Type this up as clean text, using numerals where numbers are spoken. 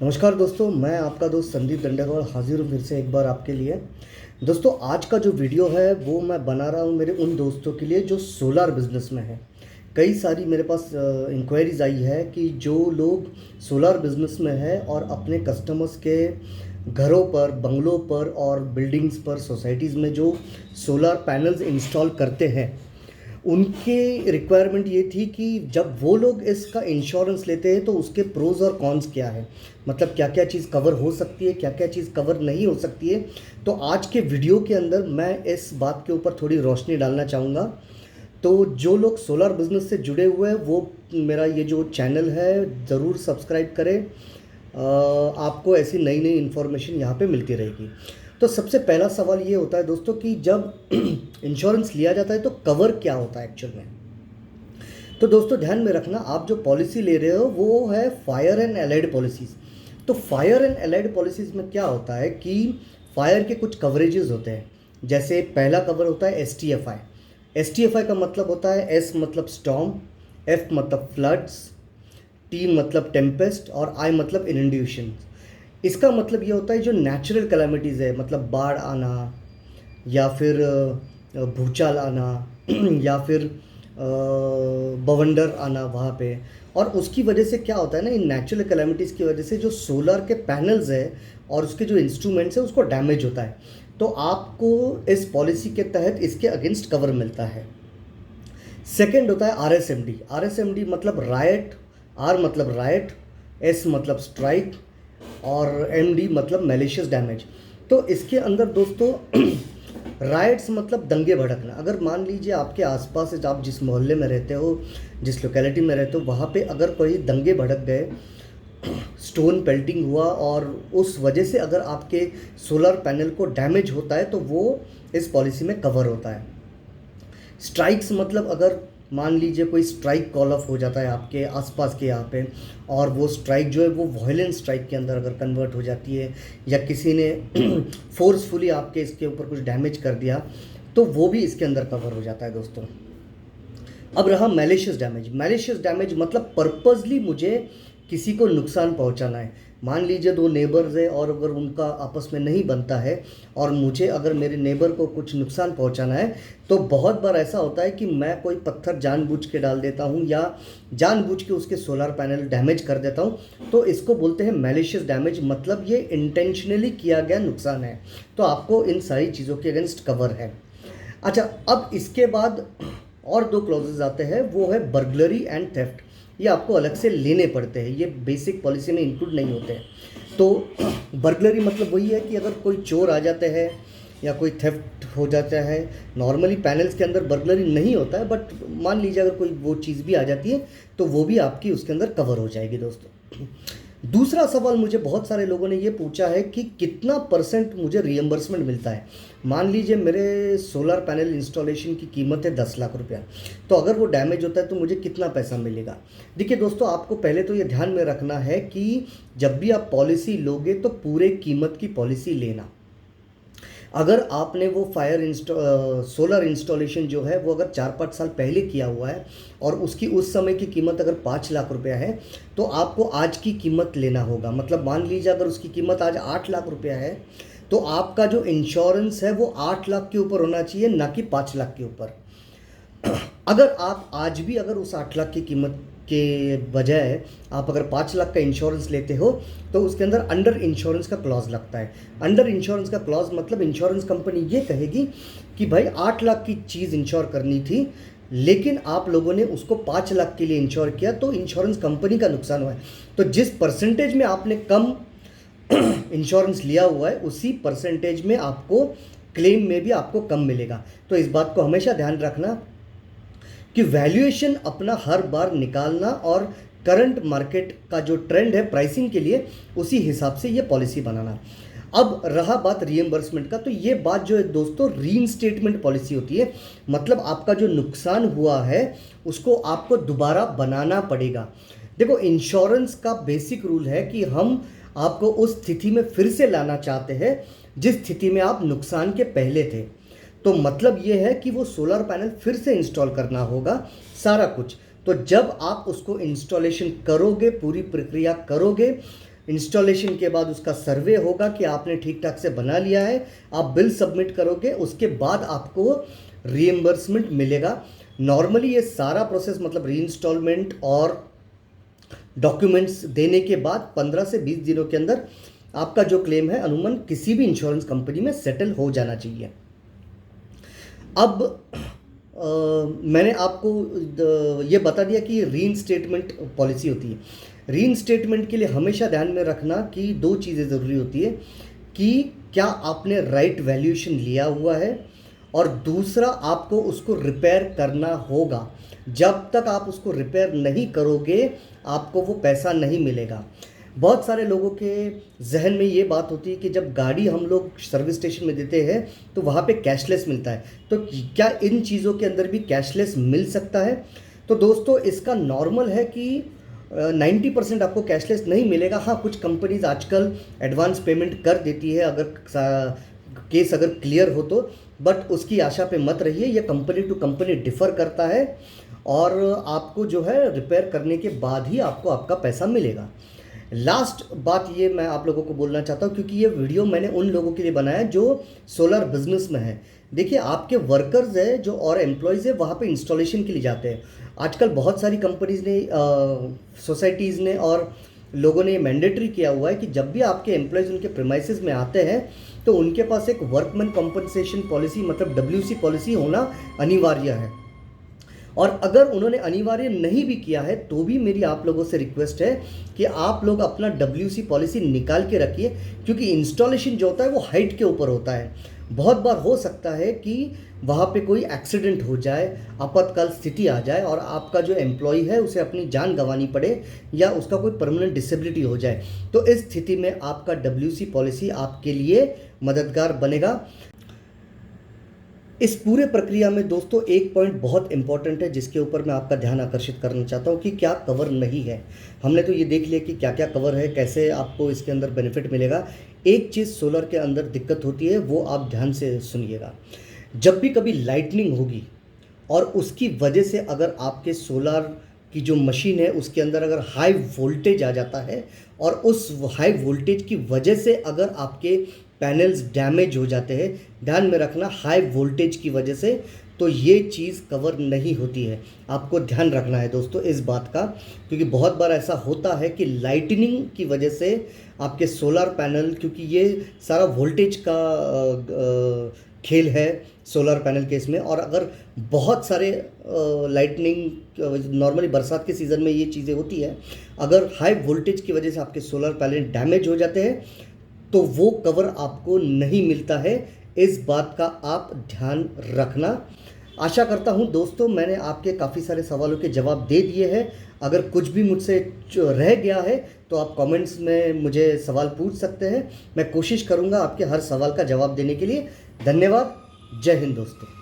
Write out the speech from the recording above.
नमस्कार दोस्तों, मैं आपका दोस्त संदीप दंडेगौड़ हाजिर हूँ फिर से एक बार आपके लिए। दोस्तों, आज का जो वीडियो है वो मैं बना रहा हूँ मेरे उन दोस्तों के लिए जो सोलार बिज़नेस में है। कई सारी मेरे पास इंक्वायरीज़ आई है कि जो लोग सोलार बिज़नेस में है और अपने कस्टमर्स के घरों पर, बंगलों पर और बिल्डिंग्स पर, सोसाइटीज़ में जो सोलार पैनल्स इंस्टॉल करते हैं, उनके रिक्वायरमेंट ये थी कि जब वो लोग इसका इंश्योरेंस लेते हैं तो उसके प्रोज़ और कॉन्स क्या है, मतलब क्या क्या चीज़ कवर हो सकती है, क्या क्या चीज़ कवर नहीं हो सकती है। तो आज के वीडियो के अंदर मैं इस बात के ऊपर थोड़ी रोशनी डालना चाहूँगा। तो जो लोग सोलर बिज़नेस से जुड़े हुए हैं वो मेरा ये जो चैनल है ज़रूर सब्सक्राइब करें। आपको ऐसी नई नई इन्फॉर्मेशन यहाँ पे मिलती रहेगी। तो सबसे पहला सवाल ये होता है दोस्तों कि जब इंश्योरेंस लिया जाता है तो कवर क्या होता है एक्चुअल में। तो दोस्तों ध्यान में रखना, आप जो पॉलिसी ले रहे हो वो है फायर एंड एलाइड पॉलिसीज़। तो फायर एंड एलाइड पॉलिसीज़ में क्या होता है कि फायर के कुछ कवरेजेस होते हैं। जैसे पहला कवर होता है STFI। STFI का मतलब होता है S मतलब स्टॉर्म, F मतलब फ्लड्स, T मतलब टेम्पेस्ट और I मतलब इनंडेशन। इसका मतलब ये होता है जो नेचुरल कैलामिटीज़ है, मतलब बाढ़ आना या फिर भूचाल आना या फिर बवंडर आना वहाँ पे। और उसकी वजह से क्या होता है ना, इन नेचुरल कैलामिटीज़ की वजह से जो सोलर के पैनल्स है और उसके जो इंस्ट्रूमेंट्स है उसको डैमेज होता है। तो आपको इस पॉलिसी के तहत इसके अगेंस्ट कवर मिलता है। सेकेंड होता है RSMD। RSMD मतलब रायट, R मतलब रायट, S मतलब स्ट्राइक और MD मतलब मैलिशियस डैमेज। तो इसके अंदर दोस्तों राइट्स मतलब दंगे भड़कना। अगर मान लीजिए आपके आसपास, आप जिस मोहल्ले में रहते हो, जिस लोकेलिटी में रहते हो, वहाँ पे अगर कोई दंगे भड़क गए, स्टोन पेल्टिंग हुआ और उस वजह से अगर आपके सोलर पैनल को डैमेज होता है तो वो इस पॉलिसी में कवर होता है। स्ट्राइक्स मतलब अगर मान लीजिए कोई स्ट्राइक कॉल ऑफ हो जाता है आपके आसपास के यहाँ पे, और वो स्ट्राइक जो है वो वायलेंट स्ट्राइक के अंदर अगर कन्वर्ट हो जाती है या किसी ने फोर्सफुली आपके इसके ऊपर कुछ डैमेज कर दिया तो वो भी इसके अंदर कवर हो जाता है दोस्तों। अब रहा मैलिशियस डैमेज। मैलिशियस डैमेज मतलब पर्पसली मुझे किसी को नुकसान पहुंचाना है। मान लीजिए दो नेबर्स है और अगर उनका आपस में नहीं बनता है और मुझे अगर मेरे नेबर को कुछ नुकसान पहुंचाना है, तो बहुत बार ऐसा होता है कि मैं कोई पत्थर जानबूझ के डाल देता हूं या जानबूझ के उसके सोलर पैनल डैमेज कर देता हूं। तो इसको बोलते हैं मैलिशियस डैमेज, मतलब ये इंटेंशनली किया गया नुकसान है। तो आपको इन सारी चीज़ों के अगेंस्ट कवर है। अच्छा, अब इसके बाद और दो क्लॉजेज आते हैं, वो है बर्गलरी एंड थेफ्ट। ये आपको अलग से लेने पड़ते हैं, ये बेसिक पॉलिसी में इंक्लूड नहीं होते हैं। तो बर्गलरी मतलब वही है कि अगर कोई चोर आ जाते हैं या कोई थेफ्ट हो जाता है। नॉर्मली पैनल्स के अंदर बर्गलरी नहीं होता है, बट मान लीजिए अगर कोई वो चीज़ भी आ जाती है तो वो भी आपकी उसके अंदर कवर हो जाएगी दोस्तों। दूसरा सवाल मुझे बहुत सारे लोगों ने ये पूछा है कि कितना % मुझे रियम्बर्समेंट मिलता है। मान लीजिए मेरे सोलर पैनल इंस्टॉलेशन की कीमत है 10 लाख रुपया, तो अगर वो डैमेज होता है तो मुझे कितना पैसा मिलेगा। देखिए दोस्तों, आपको पहले तो ये ध्यान में रखना है कि जब भी आप पॉलिसी लोगे तो पूरे कीमत की पॉलिसी लेना। अगर आपने वो सोलर इंस्टॉलेशन जो है वो अगर 4-5 साल पहले किया हुआ है और उसकी उस समय की कीमत अगर 5 लाख रुपया है, तो आपको आज की कीमत लेना होगा। मतलब मान लीजिए अगर उसकी कीमत आज 8 लाख रुपया है, तो आपका जो इंश्योरेंस है वो 8 लाख के ऊपर होना चाहिए, ना कि 5 लाख के ऊपर। अगर आप आज भी अगर उस 8 लाख की कीमत के बजाय आप अगर 5 लाख का इंश्योरेंस लेते हो, तो उसके अंदर अंडर इंश्योरेंस का क्लॉज लगता है। अंडर इंश्योरेंस का क्लॉज मतलब इंश्योरेंस कंपनी ये कहेगी कि भाई 8 लाख की चीज़ इंश्योर करनी थी, लेकिन आप लोगों ने उसको 5 लाख के लिए इंश्योर किया, तो इंश्योरेंस कंपनी का नुकसान हुआ है। तो जिस परसेंटेज में आपने कम इंश्योरेंस लिया हुआ है, उसी परसेंटेज में आपको क्लेम में भी आपको कम मिलेगा। तो इस बात को हमेशा ध्यान रखना कि वैल्यूएशन अपना हर बार निकालना और करंट मार्केट का जो ट्रेंड है प्राइसिंग के लिए, उसी हिसाब से ये पॉलिसी बनाना। अब रहा बात रीइंबर्समेंट का, तो ये बात जो है दोस्तों रीइंस्टेटमेंट पॉलिसी होती है। मतलब आपका जो नुकसान हुआ है उसको आपको दोबारा बनाना पड़ेगा। देखो, इंश्योरेंस का बेसिक रूल है कि हम आपको उस स्थिति में फिर से लाना चाहते हैं जिस स्थिति में आप नुकसान के पहले थे। तो मतलब ये है कि वो सोलर पैनल फिर से इंस्टॉल करना होगा सारा कुछ। तो जब आप उसको इंस्टॉलेशन करोगे, पूरी प्रक्रिया करोगे, इंस्टॉलेशन के बाद उसका सर्वे होगा कि आपने ठीक ठाक से बना लिया है, आप बिल सबमिट करोगे, उसके बाद आपको रीएम्बर्समेंट मिलेगा। नॉर्मली ये सारा प्रोसेस मतलब रीइंस्टॉलमेंट और डॉक्यूमेंट्स देने के बाद 15 से 20 दिनों के अंदर आपका जो क्लेम है अनुमान किसी भी इंश्योरेंस कंपनी में सेटल हो जाना चाहिए। अब मैंने आपको ये बता दिया कि रीइंस्टेटमेंट पॉलिसी होती है। रीइंस्टेटमेंट के लिए हमेशा ध्यान में रखना कि दो चीज़ें ज़रूरी होती है कि क्या आपने राइट वैल्यूएशन लिया हुआ है, और दूसरा आपको उसको रिपेयर करना होगा। जब तक आप उसको रिपेयर नहीं करोगे आपको वो पैसा नहीं मिलेगा। बहुत सारे लोगों के जहन में ये बात होती है कि जब गाड़ी हम लोग सर्विस स्टेशन में देते हैं तो वहाँ पे कैशलेस मिलता है, तो क्या इन चीज़ों के अंदर भी कैशलेस मिल सकता है? तो दोस्तों इसका नॉर्मल है कि 90% आपको कैशलेस नहीं मिलेगा। हाँ, कुछ कंपनीज आजकल एडवांस पेमेंट कर देती है अगर केस अगर क्लियर हो तो, बट उसकी आशा पे मत रहिए, ये कंपनी टू कंपनी डिफ़र करता है और आपको जो है रिपेयर करने के बाद ही आपको आपका पैसा मिलेगा। लास्ट बात ये मैं आप लोगों को बोलना चाहता हूँ, क्योंकि ये वीडियो मैंने उन लोगों के लिए बनाया जो सोलर बिजनेस में है। देखिए, आपके वर्कर्स है जो और एम्प्लॉयज़ है वहाँ पे इंस्टॉलेशन के लिए जाते हैं। आजकल बहुत सारी कंपनीज़ ने सोसाइटीज़ ने और लोगों ने ये मैंडेटरी किया हुआ है कि जब भी आपके एम्प्लॉयज़ उनके प्रीमाइसेस में आते हैं तो उनके पास एक वर्कमैन कॉम्पनसेशन पॉलिसी मतलब WC पॉलिसी होना अनिवार्य है। और अगर उन्होंने अनिवार्य नहीं भी किया है तो भी मेरी आप लोगों से रिक्वेस्ट है कि आप लोग अपना WC पॉलिसी निकाल के रखिए, क्योंकि इंस्टॉलेशन जो होता है वो हाइट के ऊपर होता है। बहुत बार हो सकता है कि वहाँ पे कोई एक्सीडेंट हो जाए, आपातकाल स्थिति आ जाए और आपका जो एम्प्लॉय है उसे अपनी जान गंवानी पड़े या उसका कोई परमानेंट डिसेबिलिटी हो जाए, तो इस स्थिति में आपका WC पॉलिसी आपके लिए मददगार बनेगा। इस पूरे प्रक्रिया में दोस्तों एक पॉइंट बहुत इंपॉर्टेंट है जिसके ऊपर मैं आपका ध्यान आकर्षित करना चाहता हूँ कि क्या कवर नहीं है। हमने तो ये देख लिया कि क्या क्या कवर है, कैसे आपको इसके अंदर बेनिफिट मिलेगा। एक चीज़ सोलर के अंदर दिक्कत होती है, वो आप ध्यान से सुनिएगा। जब भी कभी लाइटनिंग होगी और उसकी वजह से अगर आपके सोलर की जो मशीन है उसके अंदर अगर हाई वोल्टेज आ जाता है और उस हाई वोल्टेज की वजह से अगर आपके पैनल्स डैमेज हो जाते हैं, ध्यान में रखना हाई वोल्टेज की वजह से, तो ये चीज़ कवर नहीं होती है। आपको ध्यान रखना है दोस्तों इस बात का, क्योंकि बहुत बार ऐसा होता है कि लाइटनिंग की वजह से आपके सोलर पैनल, क्योंकि ये सारा वोल्टेज का खेल है सोलर पैनल के इसमें, और अगर बहुत सारे लाइटनिंग नॉर्मली बरसात के सीज़न में ये चीज़ें होती है, अगर हाई वोल्टेज की वजह से आपके सोलर पैनल डैमेज हो जाते हैं तो वो कवर आपको नहीं मिलता है। इस बात का आप ध्यान रखना। आशा करता हूं दोस्तों मैंने आपके काफ़ी सारे सवालों के जवाब दे दिए हैं। अगर कुछ भी मुझसे रह गया है तो आप कमेंट्स में मुझे सवाल पूछ सकते हैं, मैं कोशिश करूंगा आपके हर सवाल का जवाब देने के लिए। धन्यवाद। जय हिंद दोस्तों।